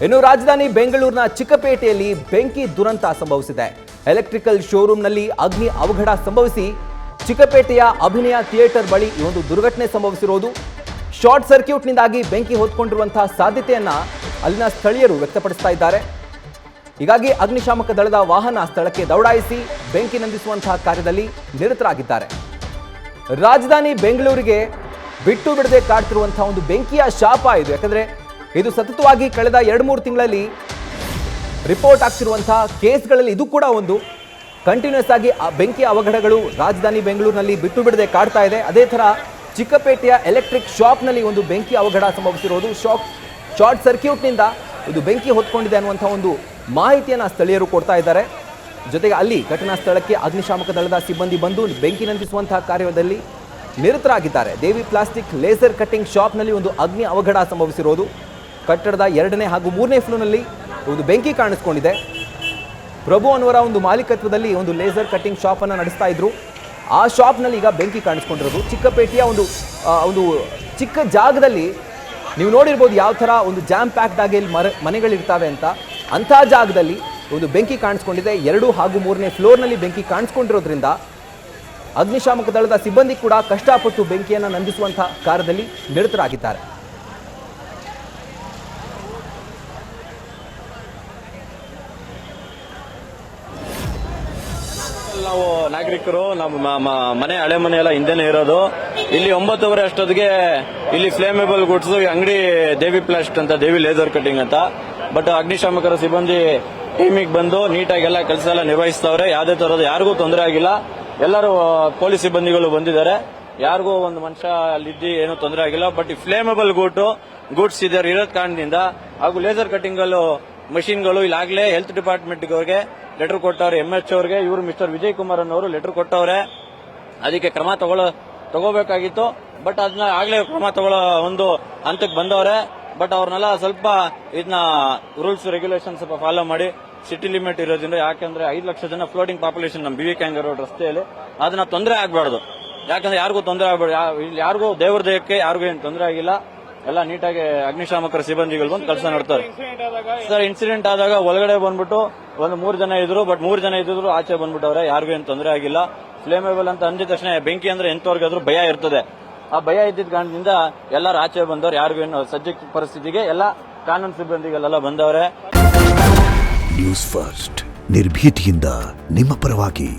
ಇನ್ನು ರಾಜಧಾನಿ ಬೆಂಗಳೂರಿನ ಚಿಕ್ಕಪೇಟೆಯಲ್ಲಿ ಬೆಂಕಿ ದುರಂತ ಸಂಭವಿಸಿದೆ. ಎಲೆಕ್ಟ್ರಿಕಲ್ ಶೋರೂಮ್ನಲ್ಲಿ ಅಗ್ನಿ ಅವಘಡ ಸಂಭವಿಸಿ ಚಿಕ್ಕಪೇಟೆಯ ಅಭಿನಯ ಥಿಯೇಟರ್ ಬಳಿ ಈ ಒಂದು ದುರ್ಘಟನೆ ಸಂಭವಿಸಿರುವುದು. ಶಾರ್ಟ್ ಸರ್ಕ್ಯೂಟ್ನಿಂದಾಗಿ ಬೆಂಕಿ ಹೊತ್ಕೊಂಡಿರುವಂತಹ ಸಾಧ್ಯತೆಯನ್ನ ಅಲ್ಲಿನ ಸ್ಥಳೀಯರು ವ್ಯಕ್ತಪಡಿಸ್ತಾ ಇದ್ದಾರೆ. ಹೀಗಾಗಿ ಅಗ್ನಿಶಾಮಕ ದಳದ ವಾಹನ ಸ್ಥಳಕ್ಕೆ ದೌಡಾಯಿಸಿ ಬೆಂಕಿ ನಂದಿಸುವಂತಹ ಕಾರ್ಯದಲ್ಲಿ ನಿರತರಾಗಿದ್ದಾರೆ. ರಾಜಧಾನಿ ಬೆಂಗಳೂರಿಗೆ ಬಿಟ್ಟು ಬಿಡದೆ ಕಾಡ್ತಿರುವಂತಹ ಒಂದು ಬೆಂಕಿಯ ಶಾಪ ಇದು. ಯಾಕಂದ್ರೆ ಇದು ಸತತವಾಗಿ ಕಳೆದ 2-3 ತಿಂಗಳಲ್ಲಿ ರಿಪೋರ್ಟ್ ಆಗ್ತಿರುವಂತಹ ಕೇಸ್ಗಳಲ್ಲಿ ಇದು ಕೂಡ ಒಂದು. ಕಂಟಿನ್ಯೂಸ್ ಆಗಿ ಬೆಂಕಿಯ ಅವಘಡಗಳು ರಾಜಧಾನಿ ಬೆಂಗಳೂರಿನಲ್ಲಿ ಬಿಟ್ಟು ಬಿಡದೆ ಕಾಡ್ತಾ ಇದೆ. ಅದೇ ಥರ ಚಿಕ್ಕಪೇಟೆಯ ಎಲೆಕ್ಟ್ರಿಕ್ ಶಾಪ್ನಲ್ಲಿ ಒಂದು ಬೆಂಕಿ ಅವಘಡ ಸಂಭವಿಸಿರೋದು. ಶಾರ್ಟ್ ಸರ್ಕ್ಯೂಟ್ನಿಂದ ಇದು ಬೆಂಕಿ ಹೊತ್ಕೊಂಡಿದೆ ಅನ್ನುವಂಥ ಒಂದು ಮಾಹಿತಿಯನ್ನು ಸ್ಥಳೀಯರು ಕೊಡ್ತಾ ಇದ್ದಾರೆ. ಜೊತೆಗೆ ಅಲ್ಲಿ ಘಟನಾ ಸ್ಥಳಕ್ಕೆ ಅಗ್ನಿಶಾಮಕ ದಳದ ಸಿಬ್ಬಂದಿ ಬಂದು ಬೆಂಕಿ ನಂದಿಸುವಂತಹ ಕಾರ್ಯದಲ್ಲಿ ನಿರತರಾಗಿದ್ದಾರೆ. ದೇವಿ ಪ್ಲಾಸ್ಟಿಕ್ ಲೇಸರ್ ಕಟ್ಟಿಂಗ್ ಶಾಪ್ನಲ್ಲಿ ಒಂದು ಅಗ್ನಿ ಅವಘಡ ಸಂಭವಿಸಿರೋದು. ಕಟ್ಟಡದ 2ನೇ ಹಾಗೂ 3ನೇ ಫ್ಲೋರ್ನಲ್ಲಿ ಒಂದು ಬೆಂಕಿ ಕಾಣಿಸ್ಕೊಂಡಿದೆ. ಪ್ರಭು ಅನ್ನುವರ ಒಂದು ಮಾಲೀಕತ್ವದಲ್ಲಿ ಒಂದು ಲೇಸರ್ ಕಟ್ಟಿಂಗ್ ಶಾಪನ್ನು ನಡೆಸ್ತಾ ಇದ್ರು. ಆ ಶಾಪ್ನಲ್ಲಿ ಈಗ ಬೆಂಕಿ ಕಾಣಿಸ್ಕೊಂಡಿರೋದು. ಚಿಕ್ಕಪೇಟೆಯ ಒಂದು ಚಿಕ್ಕ ಜಾಗದಲ್ಲಿ ನೀವು ನೋಡಿರ್ಬೋದು ಯಾವ ಥರ ಒಂದು ಜಾಮ್ ಪ್ಯಾಕ್ಡ್ ಆಗಿ ಇಲ್ಲಿ ಮನೆಗಳಿರ್ತವೆ ಅಂತ. ಅಂಥ ಜಾಗದಲ್ಲಿ ಒಂದು ಬೆಂಕಿ ಕಾಣಿಸ್ಕೊಂಡಿದೆ. 2 ಹಾಗೂ 3ನೇ ಫ್ಲೋರ್ನಲ್ಲಿ ಬೆಂಕಿ ಕಾಣಿಸ್ಕೊಂಡಿರೋದ್ರಿಂದ ಅಗ್ನಿಶಾಮಕ ದಳದ ಸಿಬ್ಬಂದಿ ಕೂಡ ಕಷ್ಟಪಟ್ಟು ಬೆಂಕಿಯನ್ನು ನಂದಿಸುವಂಥ ಕಾರ್ಯದಲ್ಲಿ ನಿರತರಾಗಿದ್ದಾರೆ. ನಾವು ನಾಗರಿಕರು ನಮ್ಮ ಮನೆ ಹಳೆ ಮನೆ ಎಲ್ಲ ಹಿಂದೆನೆ ಇರೋದು. ಇಲ್ಲಿ 9:30 ಅಷ್ಟೊತ್ತಿಗೆ ಇಲ್ಲಿ ಫ್ಲೇಮೇಬಲ್ ಗುಡ್ಸ್ ಅಂಗಡಿ ದೇವಿ ಪ್ಲಾಸ್ಟ್ ಅಂತ, ದೇವಿ ಲೇಸರ್ ಕಟಿಂಗ್ ಅಂತ. ಬಟ್ ಅಗ್ನಿಶಾಮಕರ ಸಿಬ್ಬಂದಿ ಟೀಮಿಗೆ ಬಂದು ನೀಟಾಗಿ ಎಲ್ಲ ಕೆಲಸ ಎಲ್ಲ ನಿರ್ವಹಿಸ್ತವ್ರೆ. ಯಾವುದೇ ತರಹದ ಯಾರಿಗೂ ತೊಂದರೆ ಆಗಿಲ್ಲ. ಎಲ್ಲರೂ ಪೊಲೀಸ್ ಸಿಬ್ಬಂದಿಗಳು ಬಂದಿದ್ದಾರೆ. ಯಾರಿಗೂ ಒಂದು ಮನುಷ್ಯ ಅಲ್ಲಿದ್ದು ಏನೂ ತೊಂದರೆ ಆಗಿಲ್ಲ. ಬಟ್ ಈ ಫ್ಲೇಮೇಬಲ್ ಗೂಡ್ಸ್ ಇರೋದ್ ಕಾರಣದಿಂದ ಹಾಗೂ ಲೇಸರ್ ಕಟಿಂಗ್ ಮಷಿನ್ಗಳು ಇಲ್ಲಾಗಲೇ ಹೆಲ್ತ್ ಡಿಪಾರ್ಟ್ಮೆಂಟ್ ಅವರಿಗೆ ಲೆಟರ್ ಕೊಟ್ಟವ್ರೆ. MH ಅವರಿಗೆ ಇವರು ಮಿಸ್ಟರ್ ವಿಜಯ್ ಕುಮಾರ್ ಅನ್ನೋರು ಲೆಟರ್ ಕೊಟ್ಟವ್ರೆ. ಅದಕ್ಕೆ ಕ್ರಮ ತಗೋಬೇಕಾಗಿತ್ತು. ಬಟ್ ಅದನ್ನ ಆಗ್ಲೇ ಕ್ರಮ ತಗೊಳ್ಳೋ ಒಂದು ಹಂತಕ್ಕೆ ಬಂದವ್ರೆ. ಬಟ್ ಅವ್ರನ್ನೆಲ್ಲ ಸ್ವಲ್ಪ ಇದನ್ನ ರೂಲ್ಸ್ ರೆಗ್ಯುಲೇಷನ್ ಸ್ವಲ್ಪ ಫಾಲೋ ಮಾಡಿ, ಸಿಟಿ ಲಿಮಿಟ್ ಇರೋದ್ರಿಂದ, ಯಾಕಂದ್ರೆ 5 ಲಕ್ಷ ಜನ ಫ್ಲೋಟಿಂಗ್ ಪಾಪ್ಯುಲೇಷನ್ ನಮ್ಮ BV ಕ್ಯಾಂಗರ್ ರೋಡ್ ರಸ್ತೆಯಲ್ಲಿ, ಅದನ್ನ ತೊಂದರೆ ಆಗ್ಬಾರ್ದು. ಯಾಕಂದ್ರೆ ಯಾರಿಗೂ ತೊಂದರೆ ಆಗ್ಬಾರ್ದು. ಯಾರಿಗೂ ದೇವ್ರ ದೇಹಕ್ಕೆ ಯಾರಿಗೂ ಏನು ತೊಂದರೆ ಆಗಿಲ್ಲ. ಎಲ್ಲ ನೀಟಾಗಿ ಅಗ್ನಿಶಾಮಕರ ಸಿಬ್ಬಂದಿಗಳು ಬಂದು ಕೆಲಸ ಮಾಡ್ತಾರೆ. ಸರ್, ಇನ್ಸಿಡೆಂಟ್ ಆದಾಗ ಒಳಗಡೆ ಬಂದ್ಬಿಟ್ಟು ಒಂದು 3 ಜನ ಇದ್ರು. ಬಟ್ 3 ಜನ ಇದ್ರು ಆಚೆ ಬಂದ್ಬಿಟ್ಟವ್ರೆ. ಯಾರಿಗೂ ಏನು ತೊಂದರೆ ಆಗಿಲ್ಲ. ಫ್ಲೇಮೇಬಲ್ ಅಂತ ಅಂದಿದ ತಕ್ಷಣ ಬೆಂಕಿ ಅಂದ್ರೆ ಎಂತವ್ರಿಗಾದ್ರೂ ಭಯ ಇರ್ತದೆ. ಆ ಭಯ ಇದ್ದಿದ್ದ ಕಾರಣದಿಂದ ಎಲ್ಲರೂ ಆಚೆ ಬಂದವ್ರು. ಯಾರಿಗೂ ಏನು ಸದ್ಯಕ್ಕೆ ಪರಿಸ್ಥಿತಿಗೆ ಎಲ್ಲ ಕಾನೂನು ಸಿಬ್ಬಂದಿಗಳೆಲ್ಲ ಬಂದವ್ರೆ. ನ್ಯೂಸ್ ಫಸ್ಟ್, ನಿರ್ಭೀತಿಯಿಂದ ನಿಮ್ಮ ಪರವಾಗಿ.